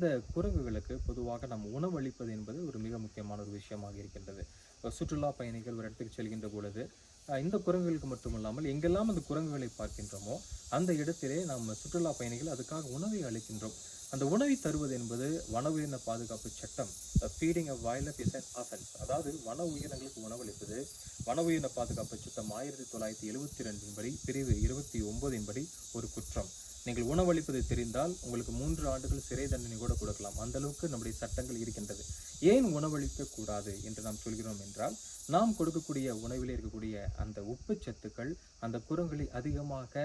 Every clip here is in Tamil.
இந்த குரங்குகளுக்கு பொதுவாக நாம் உணவளிப்பது என்பது ஒரு மிக முக்கியமான ஒரு விஷயமாக இருக்கின்றது. சுற்றுலா பயணிகள் ஒரு இடத்துக்கு செல்கின்ற பொழுது இந்த குரங்குகளுக்கு மட்டுமல்லாமல் எங்கெல்லாம் அந்த குரங்குகளை பார்க்கின்றோமோ அந்த இடத்திலே நாம் சுற்றுலா பயணிகள் அதுக்காக உணவை அளிக்கின்றோம். அந்த உணவை தருவது என்பது வன உயிரின பாதுகாப்பு சட்டம், feeding of wild life is an offence. அதாவது வன உயிரினங்களுக்கு உணவளிப்பது வன உயிரின பாதுகாப்பு சட்டம் 1972 படி பிரிவு 29 படி ஒரு குற்றம். நீங்கள் உணவளிப்பது தெரிந்தால் உங்களுக்கு 3 ஆண்டுகள் சிறை தண்டனை கூட கொடுக்கலாம். அந்த அளவுக்கு நம்முடைய சட்டங்கள் இருக்கின்றது. ஏன் உணவளிக்க கூடாது என்று நாம் சொல்கிறோம் என்றால், நாம் கொடுக்கக்கூடிய உணவிலே இருக்கக்கூடிய அந்த உப்பு சத்துக்கள் அந்த குரங்களை அதிகமாக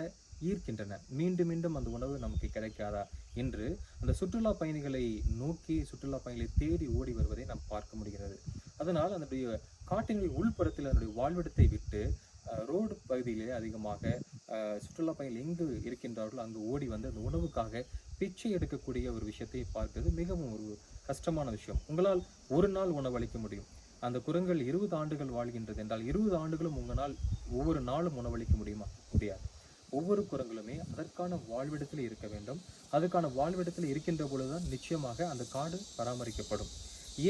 ஈர்க்கின்றன. மீண்டும் மீண்டும் அந்த உணவு நமக்கு கிடைக்காதா என்று அந்த சுற்றுலா பயணிகளை நோக்கி சுற்றுலா பயணிகளை தேடி ஓடி வருவதை நாம் பார்க்க முடிகிறது. அதனால் அதனுடைய காட்டினுடைய உள்புறத்தில் அதனுடைய வாழ்விடத்தை விட்டு ரோடு பகுதியிலே அதிகமாக சுற்றுலா பயணிகள் எங்கு இருக்கின்றார்களோ அங்கு ஓடி வந்து அந்த உணவுக்காக பிச்சை எடுக்கக்கூடிய ஒரு விஷயத்தை பார்ப்பது மிகவும் ஒரு கஷ்டமான விஷயம். உங்களால் ஒரு நாள் உணவளிக்க முடியும். அந்த குரங்குகள் 20 ஆண்டுகள் வாழ்கின்றது என்றால் 20 ஆண்டுகளும் உங்களால் ஒவ்வொரு நாளும் உணவளிக்க முடியுமா? முடியாது. ஒவ்வொரு குரங்களுமே அதற்கான வாழ்விடத்தில் இருக்க வேண்டும். அதுக்கான வாழ்விடத்தில் இருக்கின்ற பொழுதுதான் நிச்சயமாக அந்த காடு பராமரிக்கப்படும்.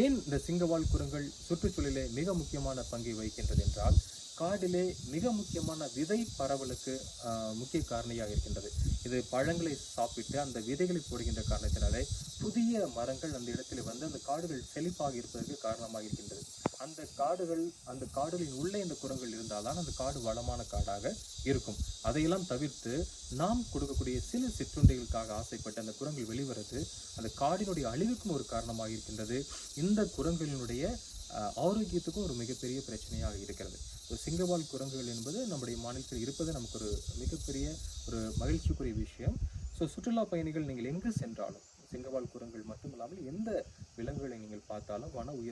ஏன் இந்த சிங்கவால் குரங்குகள் சுற்றுச்சூழலிலே மிக முக்கியமான பங்கை வகிக்கின்றது என்றால், காடிலே மிக முக்கியமான விதை பரவலுக்கு முக்கிய காரணியாக இருக்கின்றது. இது பழங்களை சாப்பிட்டு அந்த விதைகளை போடுகின்ற காரணத்தினாலே புதிய மரங்கள் அந்த இடத்துல வந்து அந்த காடுகள் செழிப்பாக இருப்பதற்கு காரணமாக இருக்கின்றது. அந்த காடுகளின் உள்ளே இந்த குரங்குகள் இருந்தால்தான் அந்த காடு வளமான காடாக இருக்கும். அதையெல்லாம் தவிர்த்து நாம் கொடுக்கக்கூடிய சில சிற்றுண்டிகளுக்காக ஆசைப்பட்டு அந்த குரங்குகள் வெளிவரது அந்த காடினுடைய அழிவுக்கும் ஒரு காரணமாக இருக்கின்றது. இந்த குரங்குகளினுடைய ஆரோக்கியத்துக்கும் ஒரு மிகப்பெரிய பிரச்சனையாக இருக்கிறது. சிங்கவால் குரங்குகள் என்பது நம்முடைய மாநிலத்தில் இருப்பது நமக்கு ஒரு மிகப்பெரிய ஒரு மகிழ்ச்சிக்குரிய விஷயம். சுற்றுலா பயணிகள் நீங்கள் எங்கு சென்றாலும் சிங்கவால் குரங்குகள் மட்டுமில்லாமல் எந்த விலங்குகளை நீங்கள் பார்த்தாலும் வன உயிர்